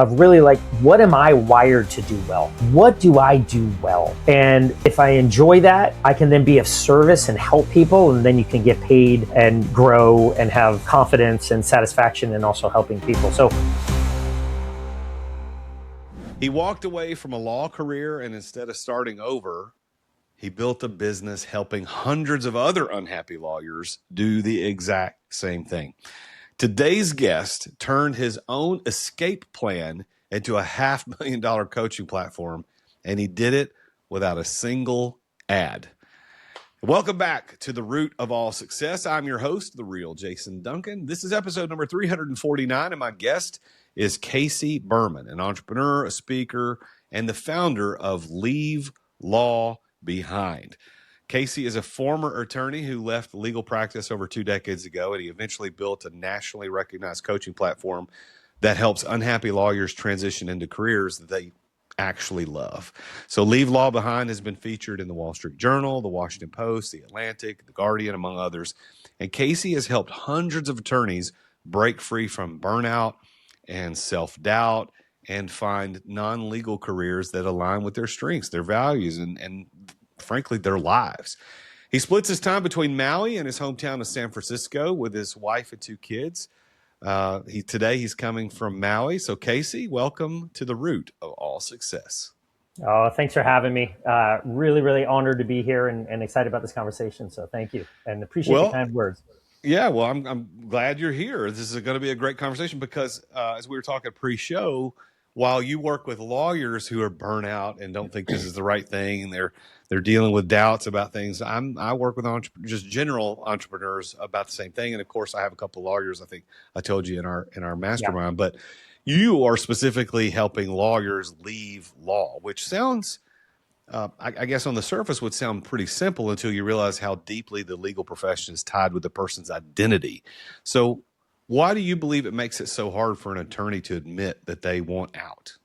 of really like, what am I wired to do well? What do I do well? And if I enjoy that, I can then be of service and help people. And then you can get paid and grow and have confidence and satisfaction and also helping people. So he walked away from a law career, and instead of starting over, he built a business helping hundreds of other unhappy lawyers do the exact same thing. Today's guest turned his own escape plan into a $500,000 coaching platform, and he did it without a single ad. Welcome back to The Root of All Success. I'm your host, the real Jason Duncan. This is episode number 349, and my guest is Casey Berman, an entrepreneur, a speaker, and the founder of Leave Law Behind. Casey is a former attorney who left legal practice over 2 decades ago, and he eventually built a nationally recognized coaching platform that helps unhappy lawyers transition into careers that they actually love. So Leave Law Behind has been featured in the Wall Street Journal, the Washington Post, the Atlantic, the Guardian, among others. And Casey has helped hundreds of attorneys break free from burnout and self-doubt and find non-legal careers that align with their strengths, their values, and frankly, their lives. He splits his time between Maui and his hometown of San Francisco with his wife and 2 kids. Today he's coming from Maui. So Casey, welcome to The Root of All Success. oh, thanks for having me. Really, really honored to be here and excited about this conversation. So thank you and appreciate the kind words. Yeah, well, I'm glad you're here. This is going to be a great conversation because as we were talking pre-show, while you work with lawyers who are burnt out and don't think this is the right thing, and they're dealing with doubts about things, I work with just general entrepreneurs about the same thing. And of course, I have a couple of lawyers. I think I told you in our mastermind, but you are specifically helping lawyers leave law, which sounds, I guess, on the surface would sound pretty simple until you realize how deeply the legal profession is tied with the person's identity. So why do you believe it makes it so hard for an attorney to admit that they want out?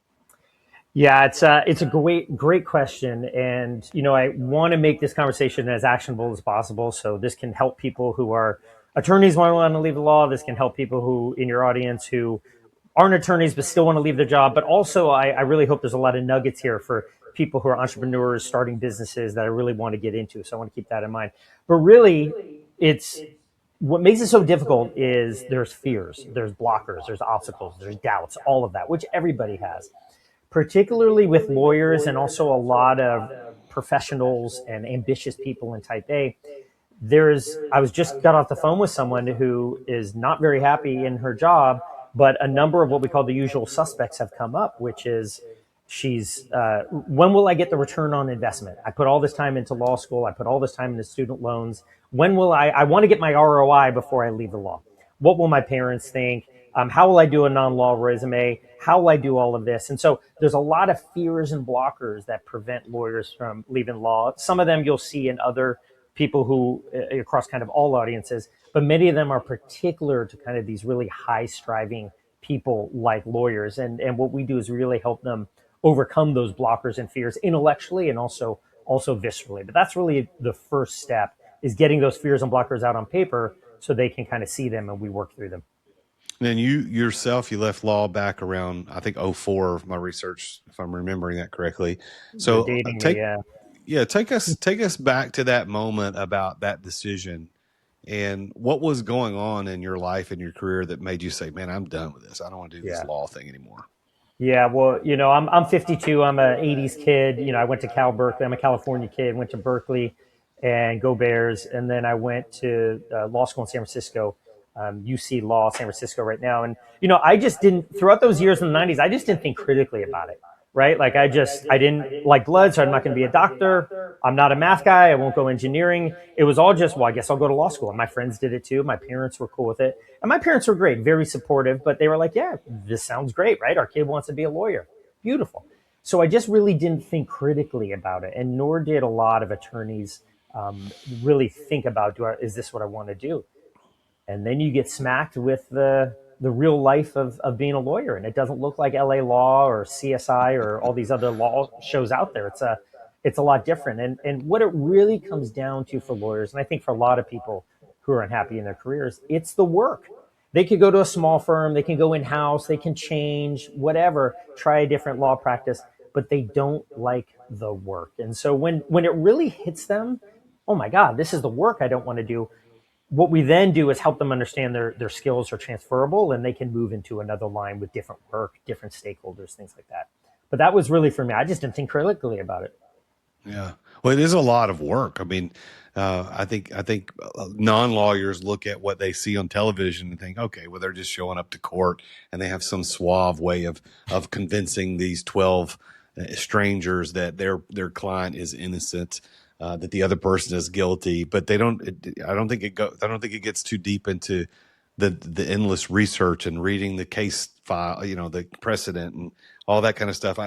Yeah, it's a great question, and I want to make this conversation as actionable as possible. So this can help people who are attorneys want to leave the law. This can help people who in your audience who aren't attorneys but still want to leave their job. But also, I really hope there's a lot of nuggets here for people who are entrepreneurs starting businesses that I really want to get into. So I want to keep that in mind. But really, it's what makes it so difficult is there's fears, there's blockers, there's obstacles, there's doubts, all of that, which everybody has, particularly with lawyers and also a lot of professionals and ambitious people in type A. I was just got off the phone with someone who is not very happy in her job, but a number of what we call the usual suspects have come up, which is when will I get the return on investment? I put all this time into law school. I put all this time into student loans. When will I want to get my ROI before I leave the law. What will my parents think? How will I do a non-law resume? How will I do all of this? And so there's a lot of fears and blockers that prevent lawyers from leaving law. Some of them you'll see in other people who across kind of all audiences, but many of them are particular to kind of these really high striving people like lawyers. And what we do is really help them overcome those blockers and fears intellectually and also viscerally. But that's really the first step, is getting those fears and blockers out on paper so they can kind of see them and we work through them. And then you yourself, you left law back around, I think, 04, my research, if I'm remembering that correctly. So take us back to that moment about that decision and what was going on in your life and your career that made you say, man, I'm done with this. I don't want to do this law thing anymore. Yeah, well, I'm 52. I'm an 80s kid. I went to Cal Berkeley. I'm a California kid. Went to Berkeley and go Bears. And then I went to law school in San Francisco, UC Law, San Francisco right now. And, I just didn't, throughout those years in the 90s, I just didn't think critically about it, right? Like I didn't like blood, so I'm not going to be a doctor. I'm not a math guy. I won't go engineering. It was all just, well, I guess I'll go to law school. And my friends did it too. My parents were cool with it. And my parents were great, very supportive, but they were like, yeah, this sounds great, right? Our kid wants to be a lawyer. Beautiful. So I just really didn't think critically about it. And nor did a lot of attorneys really think about, is this what I want to do? And then you get smacked with the real life of being a lawyer. And it doesn't look like LA Law or CSI or all these other law shows out there. It's a lot different. And what it really comes down to for lawyers, and I think for a lot of people who are unhappy in their careers, it's the work. They could go to a small firm, they can go in-house, they can change, whatever, try a different law practice, but they don't like the work. And so when it really hits them, oh my God, this is the work I don't want to do. What we then do is help them understand their skills are transferable and they can move into another line with different work, different stakeholders, things like that. But that was really for me. I just didn't think critically about it. Yeah. Well, it is a lot of work. I mean, I think non-lawyers look at what they see on television and think, okay, well, they're just showing up to court and they have some suave way of convincing these 12 strangers that their client is innocent, that the other person is guilty. But they don't. I don't think I don't think it gets too deep into the endless research and reading the case file, the precedent and all that kind of stuff.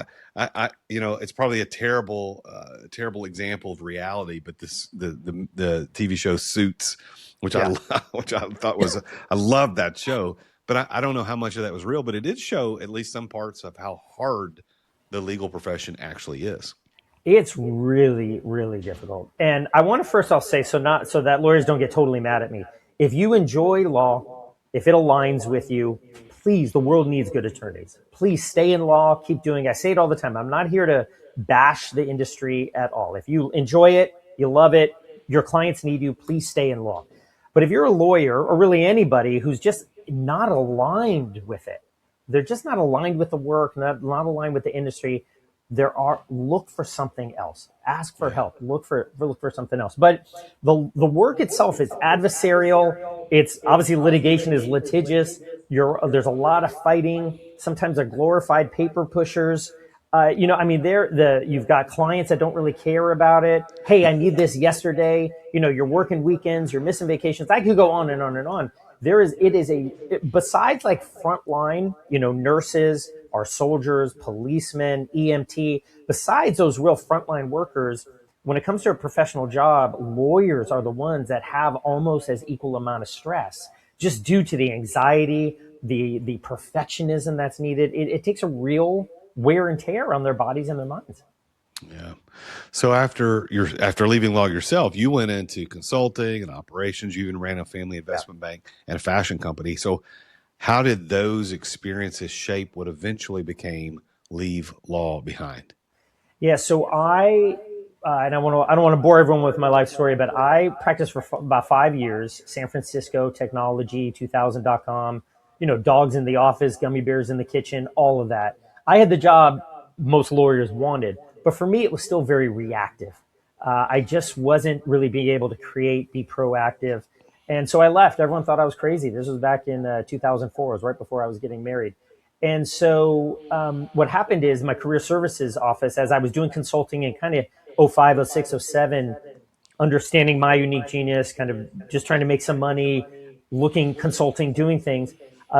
It's probably a terrible example of reality, but the TV show Suits, which Yeah. which I thought was, I love that show, but I don't know how much of that was real, but it did show at least some parts of how hard the legal profession actually is. It's really, really difficult. And I want to first I'll say so that lawyers don't get totally mad at me. If you enjoy law, if it aligns with you, please, the world needs good attorneys. Please stay in law, keep doing it. I say it all the time. I'm not here to bash the industry at all. If you enjoy it, you love it, your clients need you, please stay in law. But if you're a lawyer or really anybody who's just not aligned with it, they're just not aligned with the work, not aligned with the industry, look for something else. Ask for help. Look for something else. But the work itself is adversarial. It's obviously litigation is litigious. There's a lot of fighting. Sometimes they're glorified paper pushers. You've got clients that don't really care about it. Hey, I need this yesterday. You're working weekends, you're missing vacations. I could go on and on and on. Besides like frontline, nurses, our soldiers, policemen, EMT, besides those real frontline workers, when it comes to a professional job, lawyers are the ones that have almost as equal amount of stress, just due to the anxiety, the perfectionism that's needed. It takes a real wear and tear on their bodies and their minds. Yeah. So after leaving law yourself, you went into consulting and operations. You even ran a family investment bank and a fashion company. So how did those experiences shape what eventually became Leave Law Behind? Yeah. So I don't want to bore everyone with my life story, but I practiced for about 5 years, San Francisco technology, 2000.com, dogs in the office, gummy bears in the kitchen, all of that. I had the job most lawyers wanted, but for me, it was still very reactive. I just wasn't really being able to create, be proactive. And so I left. Everyone thought I was crazy. This was back in 2004. It was right before I was getting married. And so what happened is my career services office, as I was doing consulting in kind of 05, 06, 07, understanding my unique genius, kind of just trying to make some money, looking, consulting, doing things.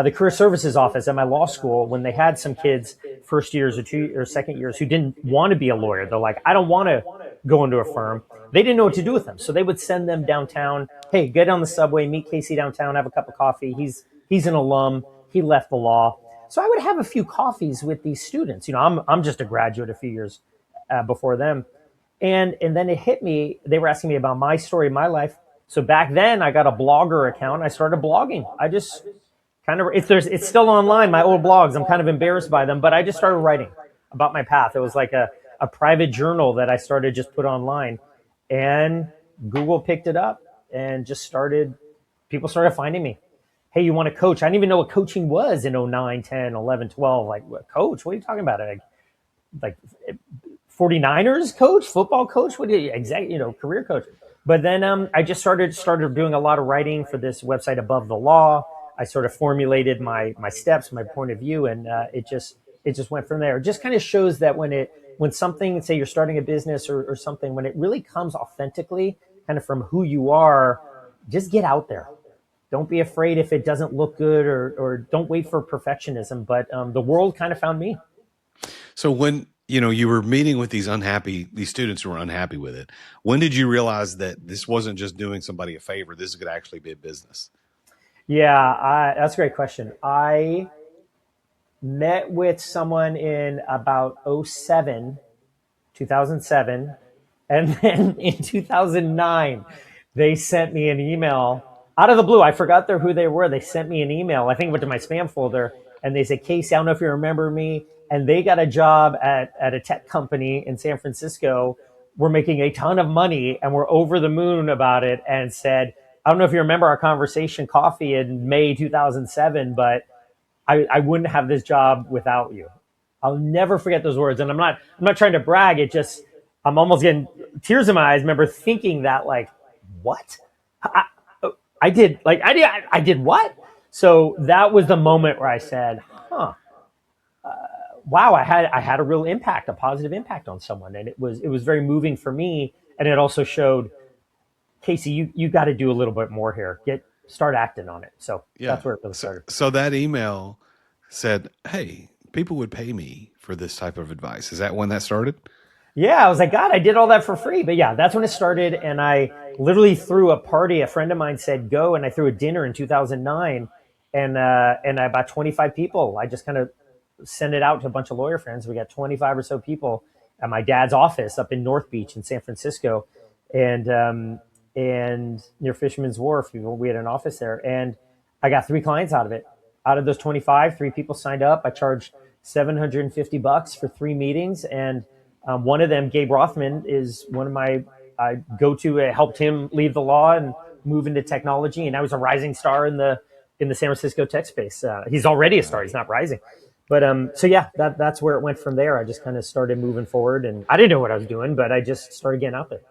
The career services office at my law school, when they had some kids, first years or second years, who didn't want to be a lawyer, they're like, I don't want to go into a firm. They didn't know what to do with them. So they would send them downtown. Hey, get on the subway, meet Casey downtown, have a cup of coffee. He's an alum. He left the law. So I would have a few coffees with these students. I'm just a graduate a few years before them. And then it hit me. They were asking me about my story, my life. So back then I got a blogger account. I started blogging. I just kind of, it's still online, my old blogs. I'm kind of embarrassed by them, but I just started writing about my path. It was like a private journal that I started just put online, and Google picked it up and people started finding me. Hey, you want to coach? I didn't even know what coaching was in 09, 10, 11, 12. Like, coach, what are you talking about? Like 49ers coach, football coach, what do you, career coach. But then I just started doing a lot of writing for this website Above the Law. I sort of formulated my steps, my point of view, and it just went from there. It just kind of shows that when something, say you're starting a business or something, when it really comes authentically, kind of from who you are, just get out there. Don't be afraid if it doesn't look good, or don't wait for perfectionism. But the world kind of found me. So when you were meeting with these students who were unhappy with it, when did you realize that this wasn't just doing somebody a favor? This could actually be a business. Yeah, that's a great question. I met with someone in about 2007, and then in 2009, they sent me an email. out of the blue, I forgot who they were. They sent me an email. I think it went to my spam folder, and they said, Casey, I don't know if you remember me. And they got a job at a tech company in San Francisco. We're making a ton of money, and we're over the moon about it. And said, I don't know if you remember our conversation coffee in May 2007, but I wouldn't have this job without you. I'll never forget those words. And I'm not trying to brag. It just, I'm almost getting tears in my eyes. I remember thinking that, like, what? I, I did what? So that was the moment where I said, huh, wow, I had a real impact, a positive impact on someone. And it was very moving for me. And it also showed, Casey, you got to do a little bit more here. Start acting on it. So Yeah. that's where it really started. So that email said, hey, people would pay me for this type of advice. Is that when that started? Yeah, I was like, God, I did all that for free. But yeah, that's when it started. And I literally threw a party. A friend of mine said, go. And I threw a dinner in 2009. And about 25 people. I just kind of sent it out to a bunch of lawyer friends. We got 25 or so people at my dad's office up in North Beach in San Francisco. And near Fisherman's Wharf, we had an office there. And I got 3 clients out of it. Out of those 25, 3 people signed up. I charged $750 for 3 meetings. And one of them, Gabe Rothman, is one of my go-to. I helped him leave the law and move into technology, and I was a rising star in the San Francisco tech space. He's already a star; he's not rising, but so yeah, that's where it went from there. I just kind of started moving forward, and I didn't know what I was doing, but I just started getting out there.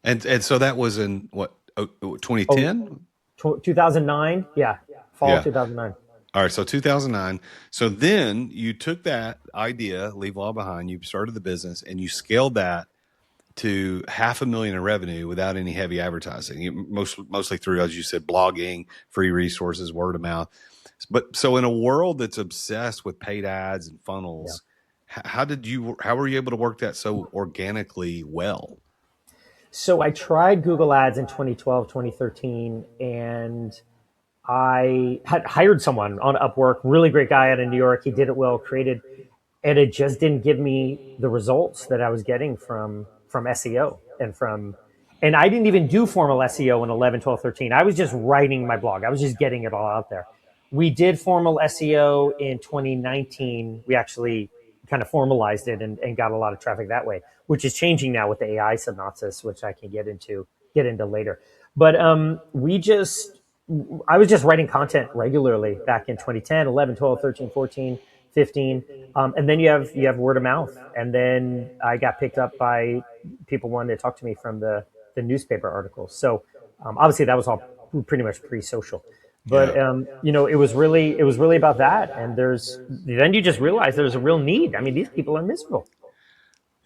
And so that was in what, 2010? 2009, yeah, fall of 2009. All right, so 2009. So then you took that idea, leave law behind, you started the business, and you scaled that to $500,000 in revenue without any heavy advertising. Mostly through, as you said, blogging, free resources, word of mouth. But so in a world that's obsessed with paid ads and funnels, how were you able to work that so organically well? So I tried Google Ads in 2012, 2013, and I had hired someone on Upwork, really great guy out of New York. He did it well, created, and it just didn't give me the results that I was getting from SEO and I didn't even do formal SEO in 11, 12, 13. I was just writing my blog. I was just getting it all out there. We did formal SEO in 2019. We actually kind of formalized it and got a lot of traffic that way, which is changing now with the AI synopsis, which I can get into later. But I was just writing content regularly back in 2010, 11, 12, 13, 14, 15. And then you have word of mouth. And then I got picked up by people wanting to talk to me from the newspaper articles. So obviously that was all pretty much pre-social. But it was really about that. And then you just realize there's a real need. I mean, these people are miserable.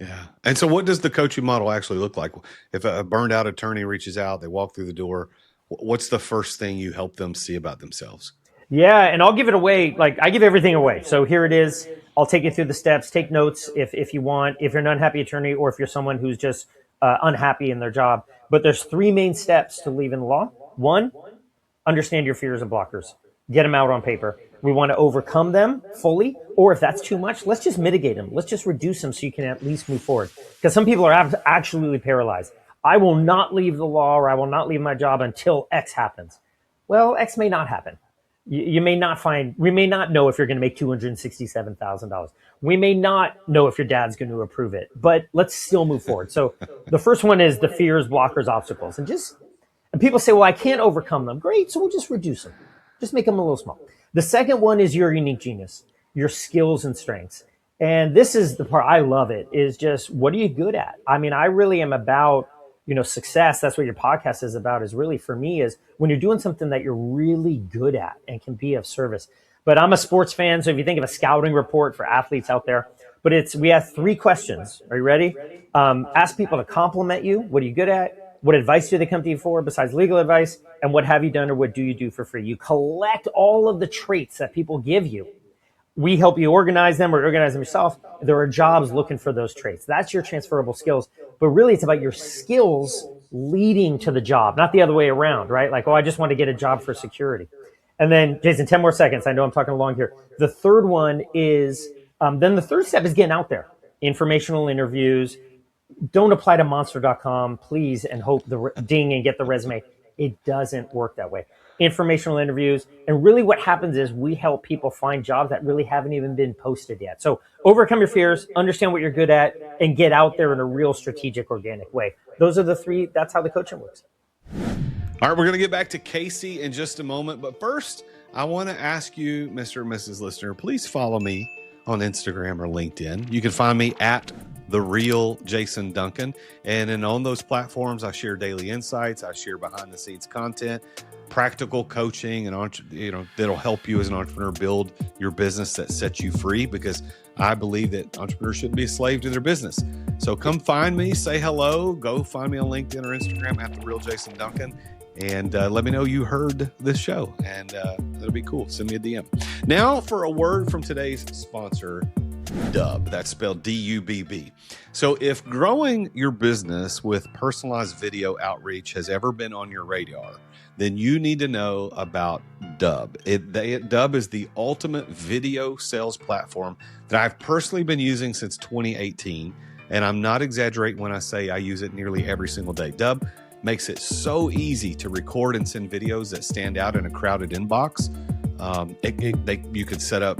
Yeah. And so what does the coaching model actually look like? If a burned out attorney reaches out, they walk through the door, what's the first thing you help them see about themselves? Yeah, and I'll give it away. Like, I give everything away. So here it is. I'll take you through the steps. Take notes if you want, if you're an unhappy attorney or if you're someone who's just unhappy in their job. But there's 3 main steps to leaving the law. 1, understand your fears and blockers. Get them out on paper. We want to overcome them fully, or if that's too much, let's just mitigate them. Let's just reduce them so you can at least move forward. Because some people are absolutely paralyzed. I will not leave the law, or I will not leave my job until X happens. Well, X may not happen. We may not know if you're going to make $267,000. We may not know if your dad's going to approve it, but let's still move forward. So the first one is the fears, blockers, obstacles. And people say, well, I can't overcome them. Great. So we'll just reduce them. Just make them a little small. The second one is your unique genius, your skills and strengths. And this is the part I love it, is just, what are you good at? I mean, I really am about, success. That's what your podcast is about, is really, for me, is when you're doing something that you're really good at and can be of service. But I'm a sports fan, so if you think of a scouting report for athletes out there, but we have 3 questions. Are you ready? Ask people to compliment you. What are you good at? What advice do they come to you for besides legal advice? And what have you done, or what do you do for free? You collect all of the traits that people give you. We help you organize them, or organize them yourself. There are jobs looking for those traits. That's your transferable skills. But really, it's about your skills leading to the job, not the other way around, right? Like, I just want to get a job for security. And then, Jason, 10 more seconds. I know I'm talking along here. The third one is, then the third step is getting out there. Informational interviews. Don't apply to monster.com, please, and hope the ding and get the resume. It doesn't work that way. informational interviews. And really what happens is we help people find jobs that really haven't even been posted yet. So overcome your fears, understand what you're good at, and get out there in a real strategic, organic way. Those are the three. That's how the coaching works. All right, we're going to get back to Casey in just a moment. But first, I want to ask you, Mr. and Mrs. Listener, please follow me on Instagram or LinkedIn. You can find me at The Real Jason Duncan. And on those platforms, I share daily insights. I share behind the scenes content, practical coaching, and that'll help you as an entrepreneur build your business that sets you free, because I believe that entrepreneurs shouldn't be a slave to their business. So come find me, say hello, go find me on LinkedIn or Instagram at The Real Jason Duncan. And let me know you heard this show, and that'll be cool. Send me a DM. Now for a word from today's sponsor, Dubb. That's spelled D-U-B-B. So if growing your business with personalized video outreach has ever been on your radar, then you need to know about Dubb. Dubb is the ultimate video sales platform that I've personally been using since 2018. And I'm not exaggerating when I say I use it nearly every single day. Dubb makes it so easy to record and send videos that stand out in a crowded inbox. You could set up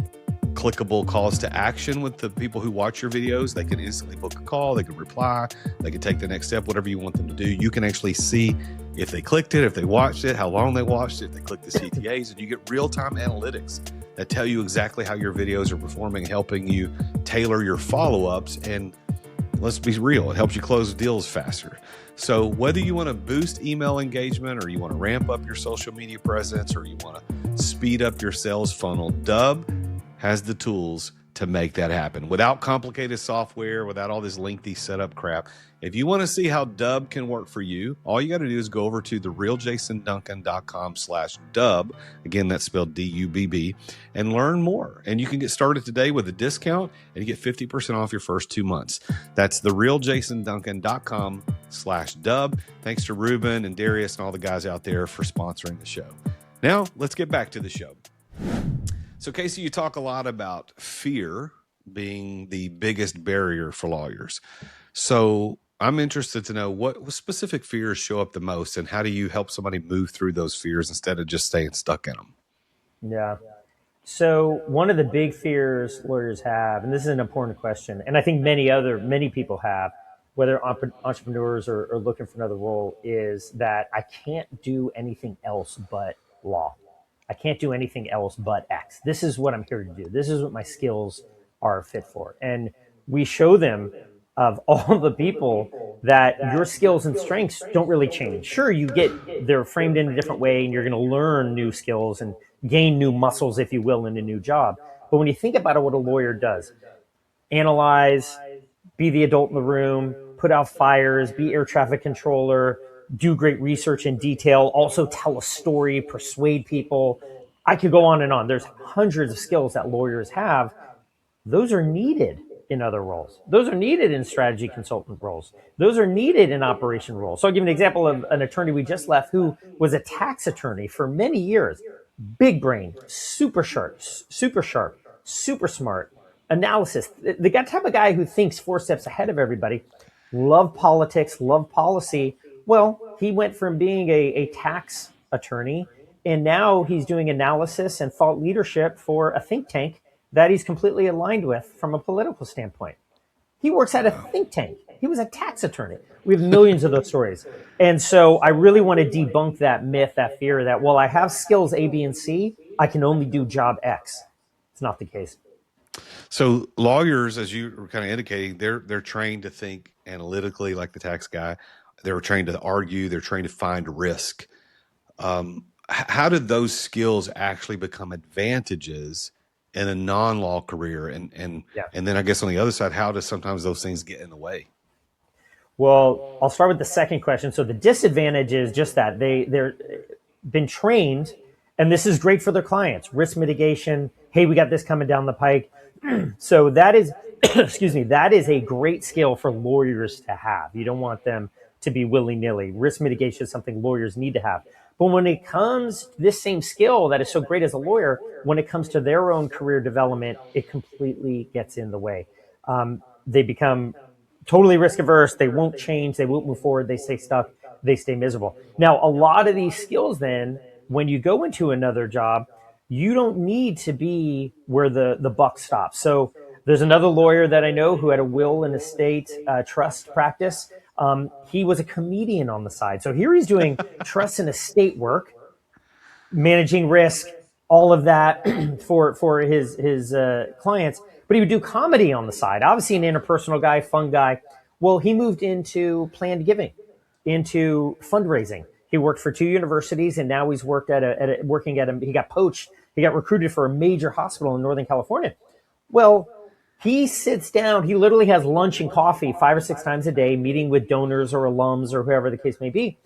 clickable calls to action with the people who watch your videos. They can instantly book a call, they can reply, they can take the next step, whatever you want them to do. You can actually see if they clicked it, if they watched it, how long they watched it, if they clicked the CTAs, and you get real-time analytics that tell you exactly how your videos are performing, helping you tailor your follow-ups. And let's be real, it helps you close deals faster. So whether you want to boost email engagement, or you want to ramp up your social media presence, or you want to speed up your sales funnel, Dubb has the tools to make that happen without complicated software, without all this lengthy setup crap. If you want to see how Dubb can work for you, all you got to do is go over to therealjasonduncan.com/Dubb. Again, that's spelled D-U-B-B, and learn more. And you can get started today with a discount, and you get 50% off your first 2 months. That's therealjasonduncan.com/Dubb. Thanks to Ruben and Darius and all the guys out there for sponsoring the show. Now, let's get back to the show. So, Casey, you talk a lot about fear being the biggest barrier for lawyers. So I'm interested to know what specific fears show up the most, and how do you help somebody move through those fears instead of just staying stuck in them? Yeah. So one of the big fears lawyers have, and this is an important question, and I think many people have, whether entrepreneurs or looking for another role, is that I can't do anything else but law. I can't do anything else but X. This is what I'm here to do. This is what my skills are fit for. And we show them, of all the people, that your skills and strengths don't really change. Sure, they're framed in a different way, and you're going to learn new skills and gain new muscles, if you will, in a new job. But when you think about it, what a lawyer does: analyze, be the adult in the room, put out fires, be air traffic controller, do great research in detail, also tell a story, persuade people. I could go on and on. There's hundreds of skills that lawyers have. Those are needed in other roles. Those are needed in strategy consultant roles. Those are needed in operation roles. So I'll give you an example of an attorney we just left who was a tax attorney for many years. Big brain, super sharp, super smart, analysis. The type of guy who thinks 4 steps ahead of everybody. Love politics, love policy. Well, he went from being a tax attorney, and now he's doing analysis and thought leadership for a think tank that he's completely aligned with from a political standpoint. He works at a think tank. He was a tax attorney. We have millions of those stories. And so I really want to debunk that myth, that fear that, well, I have skills A, B, and C, I can only do job X. It's not the case. So lawyers, as you were kind of indicating, they're trained to think analytically like the tax guy. They're trained to argue. They're trained to find risk. How did those skills actually become advantages in a non-law career? And then I guess on the other side, how do sometimes those things get in the way? Well, I'll start with the second question. So the disadvantage is just that they're been trained, and this is great for their clients. Risk mitigation. Hey, we got this coming down the pike. So that is, that is a great skill for lawyers to have. You don't want them to be willy-nilly. Risk mitigation is something lawyers need to have. But when it comes to this same skill that is so great as a lawyer, when it comes to their own career development, it completely gets in the way. They become totally risk averse. They won't change. They won't move forward. They stay stuck. They stay miserable. Now, a lot of these skills then when you go into another job, you don't need to be where the buck stops. So there's another lawyer that I know who had a will and estate trust practice. He was a comedian on the side. So here he's doing trust and estate work, managing risk, all of that for his clients. But he would do comedy on the side. Obviously, an interpersonal guy, fun guy. Well, he moved into planned giving, into fundraising. He worked for 2 universities, and now he's working at a. He got poached. He got recruited for a major hospital in Northern California. Well, he sits down. He literally has lunch and coffee 5 or 6 times a day, meeting with donors or alums or whoever the case may be.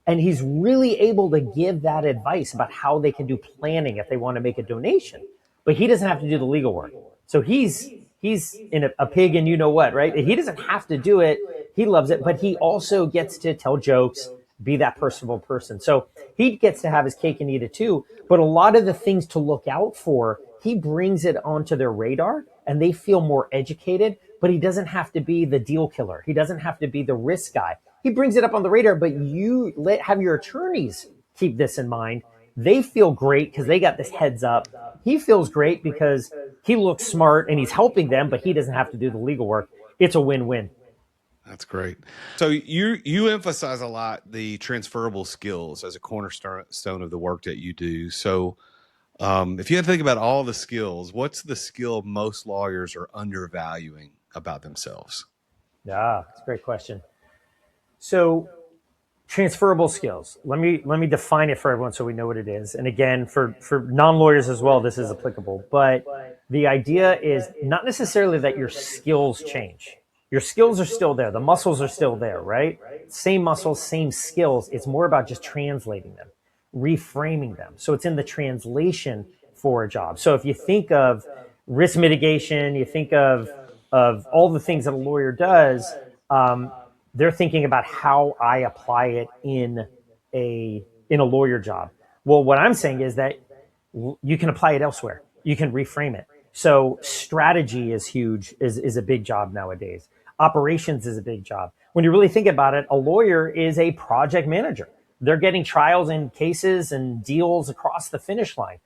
And he's really able to give that advice about how they can do planning if they want to make a donation. But he doesn't have to do the legal work. So he's in a pig and you know what, right? He doesn't have to do it. He loves it, but he also gets to tell jokes, be that personable person. So he gets to have his cake and eat it too. But a lot of the things to look out for, he brings it onto their radar and they feel more educated, but he doesn't have to be the deal killer. He doesn't have to be the risk guy. He brings it up on the radar, but you have your attorneys keep this in mind. They feel great because they got this heads up. He feels great because he looks smart and he's helping them, but he doesn't have to do the legal work. It's a win-win. That's great. So you emphasize a lot the transferable skills as a cornerstone of the work that you do. So if you had to think about all the skills, what's the skill most lawyers are undervaluing about themselves? Yeah, that's a great question. So transferable skills. Let me define it for everyone so we know what it is. And again, for non-lawyers as well, this is applicable. But the idea is not necessarily that your skills change. Your skills are still there. The muscles are still there, right? Same muscles, same skills. It's more about just translating them, reframing them. So it's in the translation for a job. So if you think of risk mitigation, you think of all the things that a lawyer does, they're thinking about how I apply it in a lawyer job. Well, what I'm saying is that you can apply it elsewhere. You can reframe it. So strategy is huge, is a big job nowadays. Operations is a big job. When you really think about it, a lawyer is a project manager. They're getting trials and cases and deals across the finish line.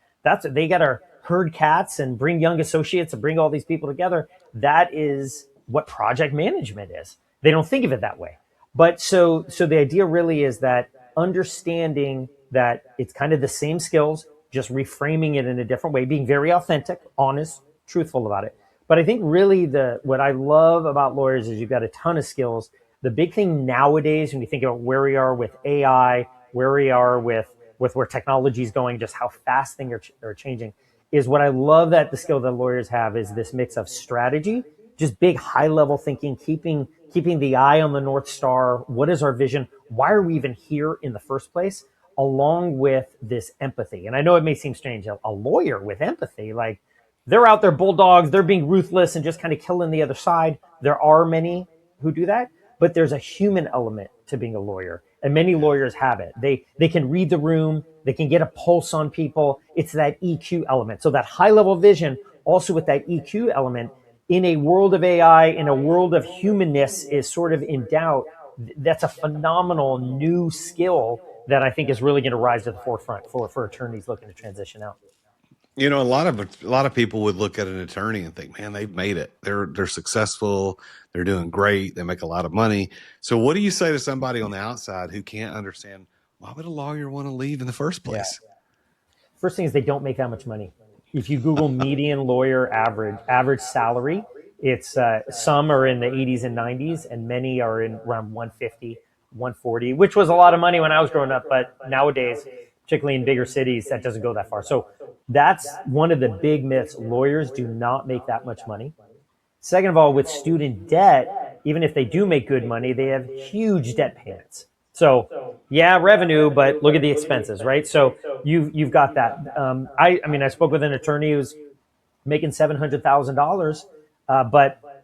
They got to herd cats and bring young associates and bring all these people together. That is what project management is. They don't think of it that way. But so the idea really is that understanding that it's kind of the same skills, just reframing it in a different way, being very authentic, honest, truthful about it. But I think really what I love about lawyers is you've got a ton of skills. The big thing nowadays, when you think about where we are with AI, where we are with where technology is going, just how fast things are changing, is what I love that the skill that lawyers have is this mix of strategy, just big high level thinking, keeping the eye on the North Star. What is our vision? Why are we even here in the first place? Along with this empathy. And I know it may seem strange, a lawyer with empathy, like they're out there bulldogs, they're being ruthless and just kind of killing the other side. There are many who do that, but there's a human element to being a lawyer. And many lawyers have it. They can read the room, they can get a pulse on people. It's that EQ element. So that high level vision, also with that EQ element, in a world of AI, in a world of humanness is sort of in doubt. That's a phenomenal new skill that I think is really going to rise to the forefront for attorneys looking to transition out. You know, a lot of people would look at an attorney and think, man, they've made it. They're successful. They're doing great. They make a lot of money. So what do you say to somebody on the outside who can't understand, why would a lawyer want to leave in the first place? Yeah. First thing is they don't make that much money. If you Google median lawyer average salary, it's some are in the 80s and 90s, and many are in around 150, 140, which was a lot of money when I was growing up. But nowadays, particularly in bigger cities, that doesn't go that far. So that's one of the big myths. Lawyers do not make that much money. Second of all, with student debt, even if they do make good money, they have huge debt payments. So yeah, revenue, but look at the expenses, right? So you've got that. I spoke with an attorney who's making $700,000, but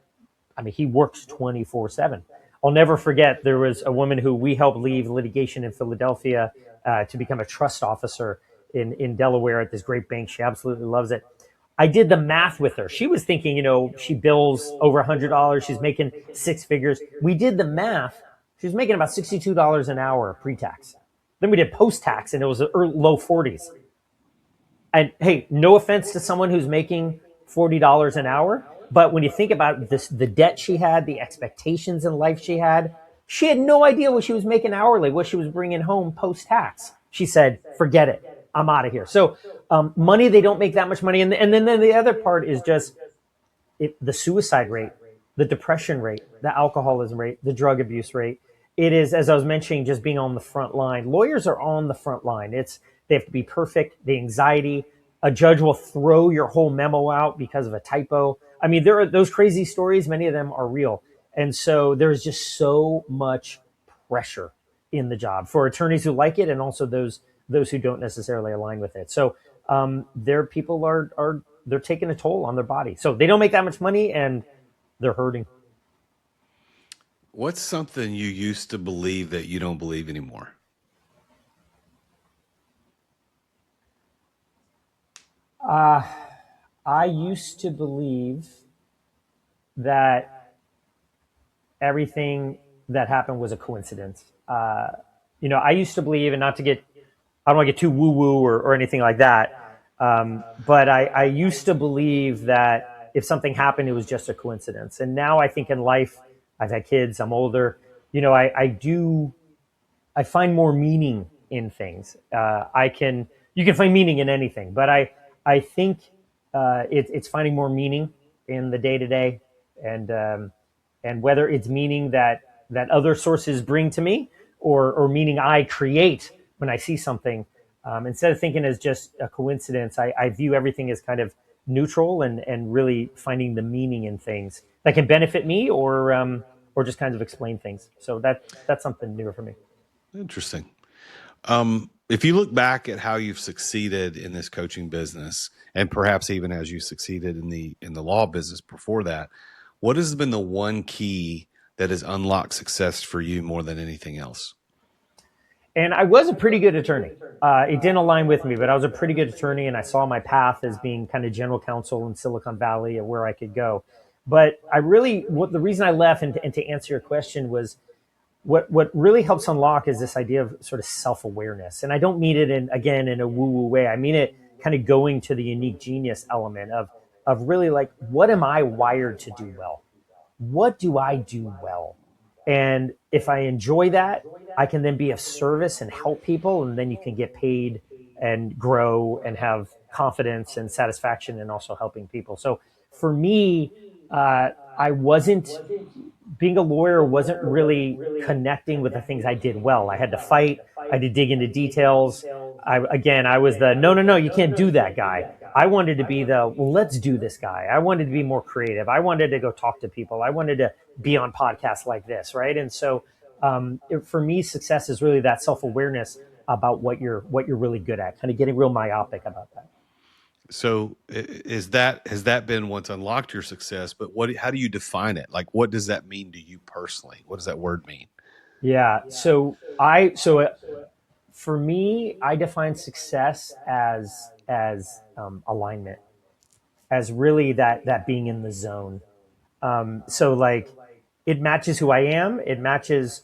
I mean, he works 24/7. I'll never forget, there was a woman who we helped leave litigation in Philadelphia to become a trust officer in Delaware at this great bank. She absolutely loves it. I did the math with her. She was thinking, she bills over $100. She's making six figures. We did the math. She was making about $62 an hour pre-tax. Then we did post-tax, and it was the low 40s. And hey, no offense to someone who's making $40 an hour, but when you think about this, the debt she had, the expectations in life she had no idea what she was making hourly, what she was bringing home post-tax. She said, forget it, I'm out of here. So money, they don't make that much money. And then the other part is just the suicide rate, the depression rate, the alcoholism rate, the drug abuse rate. It is, as I was mentioning, just being on the front line. Lawyers are on the front line. They have to be perfect. The anxiety, a judge will throw your whole memo out because of a typo. I mean, there are those crazy stories. Many of them are real. And so there's just so much pressure in the job for attorneys who like it, and also those who don't necessarily align with it. So their people are they're taking a toll on their body. So they don't make that much money, and they're hurting. What's something you used to believe that you don't believe anymore? I used to believe that everything that happened was a coincidence. I used to believe, and not to get, I don't want to get too woo-woo or anything like that, but I used to believe that if something happened, it was just a coincidence. And now I think in life, I've had kids, I'm older, I find more meaning in things. You can find meaning in anything, but I think it's finding more meaning in the day to day, and whether it's meaning that other sources bring to me, or meaning I create when I see something. Instead of thinking as just a coincidence, I view everything as kind of neutral, and really finding the meaning in things that can benefit me, or just kind of explain things. So that's something newer for me. Interesting. If you look back at how you've succeeded in this coaching business, and perhaps even as you succeeded in the law business before that, what has been the one key that has unlocked success for you more than anything else? And I was a pretty good attorney. It didn't align with me, but I was a pretty good attorney, and I saw my path as being kind of general counsel in Silicon Valley and where I could go. But the reason I left, and to answer your question, was what really helps unlock is this idea of sort of self-awareness. And I don't mean it in a woo-woo way. I mean it kind of going to the unique genius element of really, like, what am I wired to do well? What do I do well? And if I enjoy that, I can then be of service and help people, and then you can get paid and grow and have confidence and satisfaction, and also helping people. So for me, I wasn't being a lawyer wasn't really connecting with the things I did well. I had to fight. I had to dig into details. I was the no, you can't do that guy. I wanted to be the, well, let's do this guy. I wanted to be more creative. I wanted to go talk to people. I wanted to be on podcasts like this, right? And so for me, success is really that self-awareness about what you're really good at, kind of getting real myopic about that. So has that been what's unlocked your success? But how do you define it? Like, what does that mean to you personally? What does that word mean? Yeah. For me, I define success as alignment, as really that being in the zone. So like, it matches who I am. It matches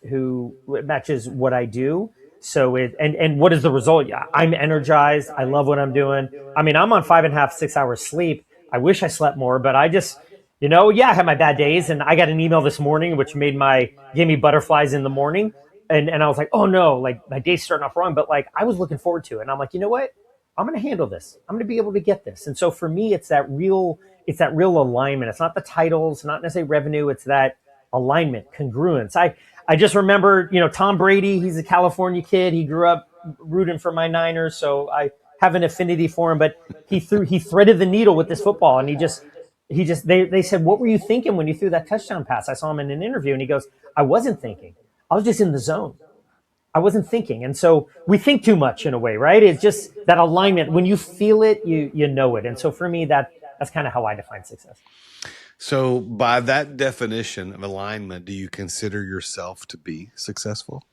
what I do. So and what is the result? Yeah, I'm energized. I love what I'm doing. I mean, I'm on 5.5, 6 hours sleep. I wish I slept more, but I just, I had my bad days, and I got an email this morning which gave me butterflies in the morning, and I was like, oh no, like my day's starting off wrong, but like I was looking forward to it, and I'm like, you know what? I'm going to handle this. I'm going to be able to get this. And so for me, it's that real alignment. It's not the titles, not necessarily revenue. It's that alignment, congruence. I just remember, Tom Brady, he's a California kid. He grew up rooting for my Niners, so I have an affinity for him, but he threaded the needle with this football, and they said, what were you thinking when you threw that touchdown pass? I saw him in an interview, and he goes, I wasn't thinking. I was just in the zone. I wasn't thinking. And so we think too much in a way, right? It's just that alignment. When you feel it, you know it. And so for me, that's kind of how I define success. So by that definition of alignment, do you consider yourself to be successful?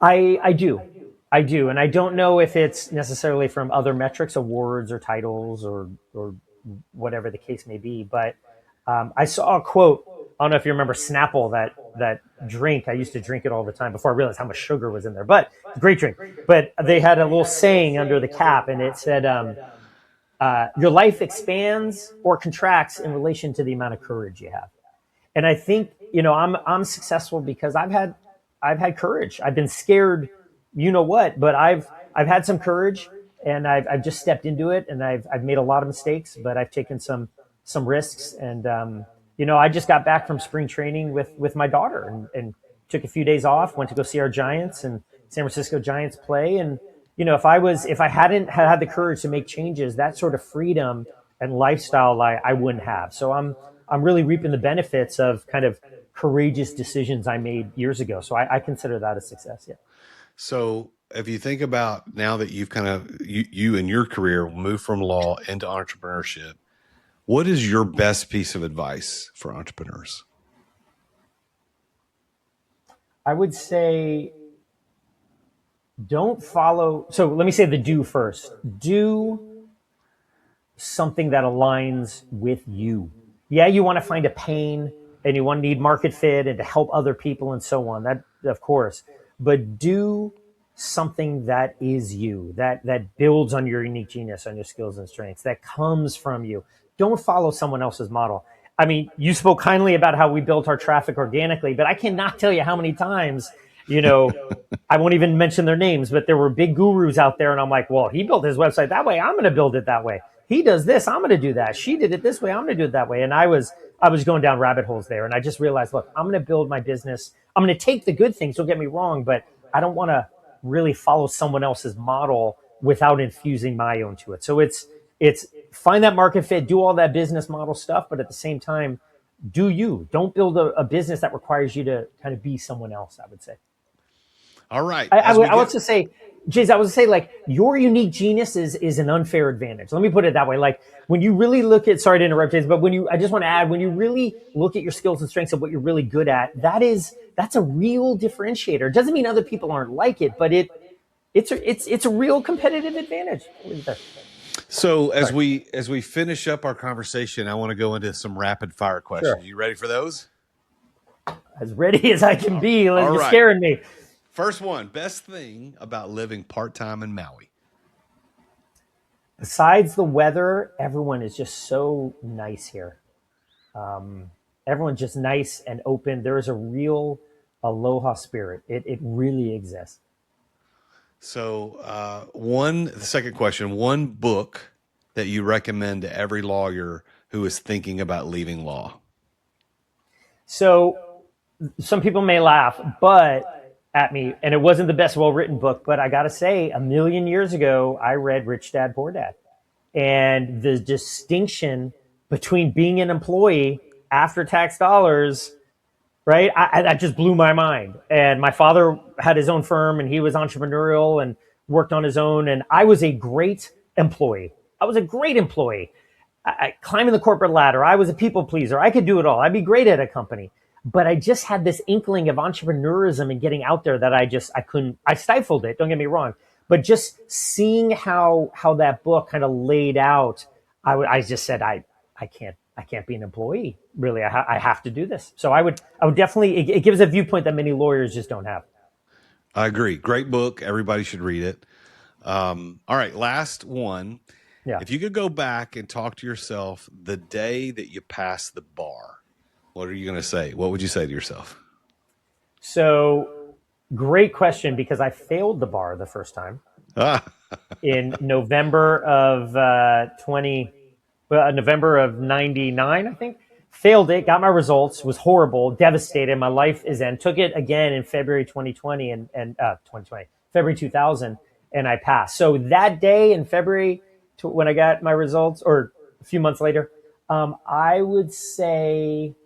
I do. And I don't know if it's necessarily from other metrics, awards or titles or whatever the case may be. But I saw a quote. I don't know if you remember Snapple, that drink. I used to drink it all the time before I realized how much sugar was in there, but it's a great drink. But they had a little saying under the cap, and it said, your life expands or contracts in relation to the amount of courage you have. And I think, I'm successful because I've had courage. I've been scared, but I've had some courage, and I've just stepped into it, and I've made a lot of mistakes, but I've taken some risks. And I just got back from spring training with my daughter, and took a few days off, went to go see our Giants and San Francisco Giants play. And if I hadn't had the courage to make changes, that sort of freedom and lifestyle I wouldn't have. So I'm really reaping the benefits of kind of courageous decisions I made years ago. So I consider that a success. Yeah. So if you think about now that you've you in your career moved from law into entrepreneurship, what is your best piece of advice for entrepreneurs? I would say don't follow. So let me say the do first. Do something that aligns with you. Yeah, you want to find a pain and you want to need market fit and to help other people and so on. That, of course, but do something that is you, that builds on your unique genius, on your skills and strengths, that comes from you. Don't follow someone else's model. I mean, you spoke kindly about how we built our traffic organically, but I cannot tell you how many times, I won't even mention their names, but there were big gurus out there, and I'm like, well, he built his website that way, I'm going to build it that way. He does this, I'm going to do that. She did it this way, I'm going to do it that way. And I was going down rabbit holes there, and I just realized, look, I'm going to build my business. I'm going to take the good things, don't get me wrong, but I don't want to really follow someone else's model without infusing my own to it. So it's find that market fit, do all that business model stuff, but at the same time, do you. Don't build a business that requires you to kind of be someone else, I would say. All right. I would also say, Jays, I would say, like, your unique genius is an unfair advantage. Let me put it that way. Like, when you really look at, sorry to interrupt, Jays, but I just want to add, when you really look at your skills and strengths of what you're really good at, that's a real differentiator. It doesn't mean other people aren't like it, but it's a real competitive advantage. So as we finish up our conversation, I want to go into some rapid fire questions. Sure. You ready for those? As ready as I can be. You're right. scaring me. First one, best thing about living part-time in Maui? Besides the weather, everyone is just so nice here. Everyone's just nice and open. There is a real aloha spirit. It really exists. So the second question, one book that you recommend to every lawyer who is thinking about leaving law? So some people may laugh at me, and it wasn't the best well-written book, but I got to say, a million years ago, I read Rich Dad, Poor Dad. And the distinction between being an employee after tax dollars, right? That just blew my mind. And my father had his own firm, and he was entrepreneurial and worked on his own. And I was a great employee. I climbing the corporate ladder. I was a people pleaser. I could do it all. I'd be great at a company. But I just had this inkling of entrepreneurism and getting out there that I couldn't, I stifled it. Don't get me wrong. But just seeing how that book kind of laid out, I just said, I can't be an employee. Really, I have to do this. So I would definitely, it gives a viewpoint that many lawyers just don't have. I agree. Great book. Everybody should read it. All right. Last one. Yeah. If you could go back and talk to yourself the day that you passed the bar, what are you going to say? What would you say to yourself? So great question, because I failed the bar the first time in November of November of 99, I think. Failed it, got my results, was horrible, devastated. My life is end. Took it again in February 2020 and February 2000, and I passed. So that day in February, when I got my results, or a few months later, I would say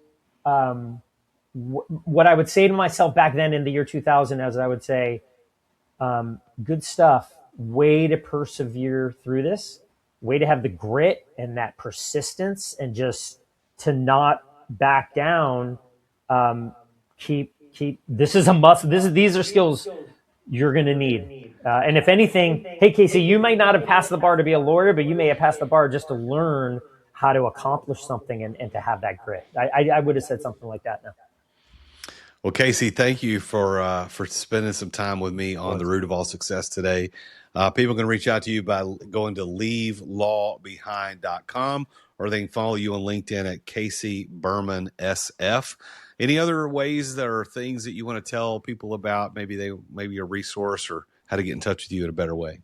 what I would say to myself back then in the year 2000, as I would say, good stuff, way to persevere through this, way to have the grit and that persistence, and just to not back down. Keep this is a must. These are skills you're going to need. And if anything, hey, Casey, you might not have passed the bar to be a lawyer, but you may have passed the bar just to learn how to accomplish something and to have that grit. I would have said something like that now. Well, Casey, thank you for spending some time with me on the root of all success today. People can reach out to you by going to leavelawbehind.com, or they can follow you on LinkedIn at Casey Berman SF. Any other ways that are things that you want to tell people about? Maybe a resource, or how to get in touch with you in a better way.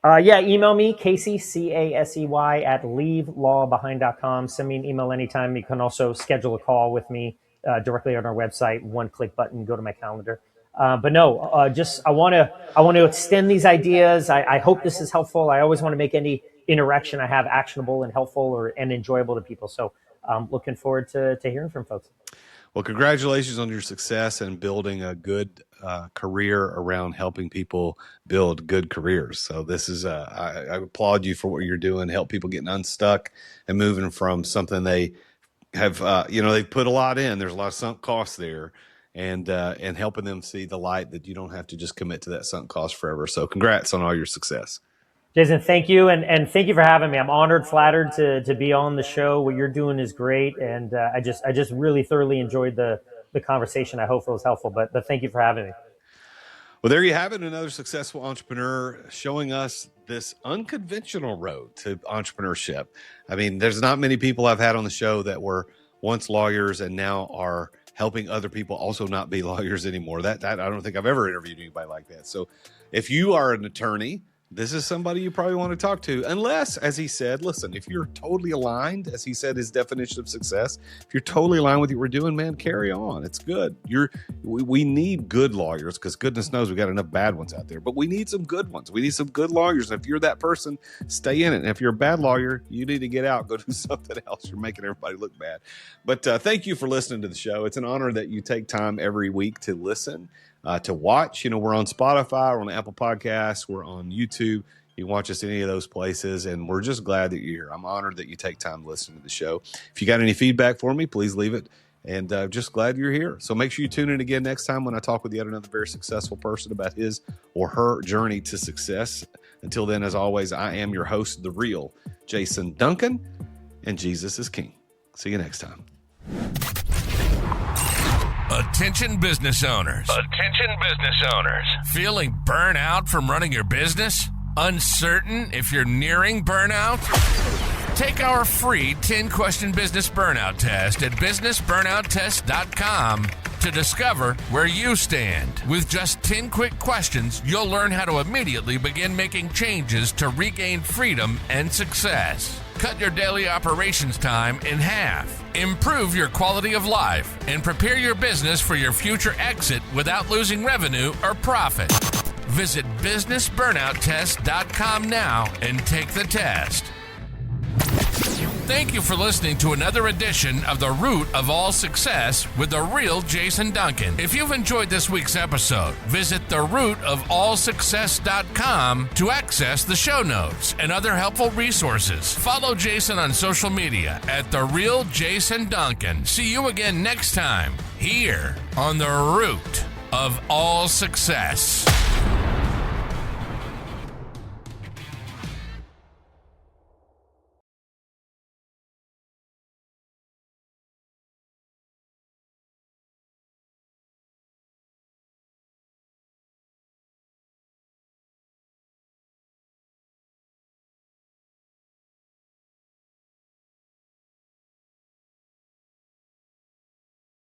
Email me, Casey, CASEY, at leavelawbehind.com. Send me an email anytime. You can also schedule a call with me directly on our website. One click button, go to my calendar. I want to extend these ideas. I hope this is helpful. I always want to make any interaction I have actionable and helpful and enjoyable to people. So I'm looking forward to hearing from folks. Well, congratulations on your success and building a good career around helping people build good careers. So this is, I applaud you for what you're doing, help people getting unstuck and moving from something they have, they've put a lot in. There's a lot of sunk costs there, and helping them see the light that you don't have to just commit to that sunk cost forever. So congrats on all your success. Jason, thank you. And thank you for having me. I'm honored, flattered to be on the show. What you're doing is great. And I just really thoroughly enjoyed the conversation. I hope it was helpful, but thank you for having me. Well, there you have it. Another successful entrepreneur showing us this unconventional road to entrepreneurship. I mean, there's not many people I've had on the show that were once lawyers and now are helping other people also not be lawyers anymore. That I don't think I've ever interviewed anybody like that. So if you are an attorney, this is somebody you probably want to talk to, unless, as he said, listen, if you're totally aligned, as he said, his definition of success, if you're totally aligned with what we're doing, man, carry on. It's good. We need good lawyers, because goodness knows we got enough bad ones out there, but we need some good ones. We need some good lawyers. And if you're that person, stay in it. And if you're a bad lawyer, you need to get out, go do something else. You're making everybody look bad. But thank you for listening to the show. It's an honor that you take time every week to listen. To watch. We're on Spotify, we're on Apple Podcasts, we're on YouTube. You can watch us in any of those places, and we're just glad that you're here. I'm honored that you take time to listen to the show. If you got any feedback for me, please leave it, and just glad you're here. So make sure you tune in again next time when I talk with yet another very successful person about his or her journey to success. Until then, as always, I am your host, the real Jason Duncan, and Jesus is King. See you next time. Attention business owners. Attention business owners. Feeling burnout from running your business? Uncertain if you're nearing burnout? Take our free 10-question business burnout test at businessburnouttest.com to discover where you stand. With just 10 quick questions, you'll learn how to immediately begin making changes to regain freedom and success. Cut your daily operations time in half. Improve your quality of life and prepare your business for your future exit without losing revenue or profit. Visit businessburnouttest.com now and take the test. Thank you for listening to another edition of The Root of All Success with the real Jason Duncan. If you've enjoyed this week's episode, visit therootofallsuccess.com to access the show notes and other helpful resources. Follow Jason on social media at The Real Jason Duncan. See you again next time here on The Root of All Success.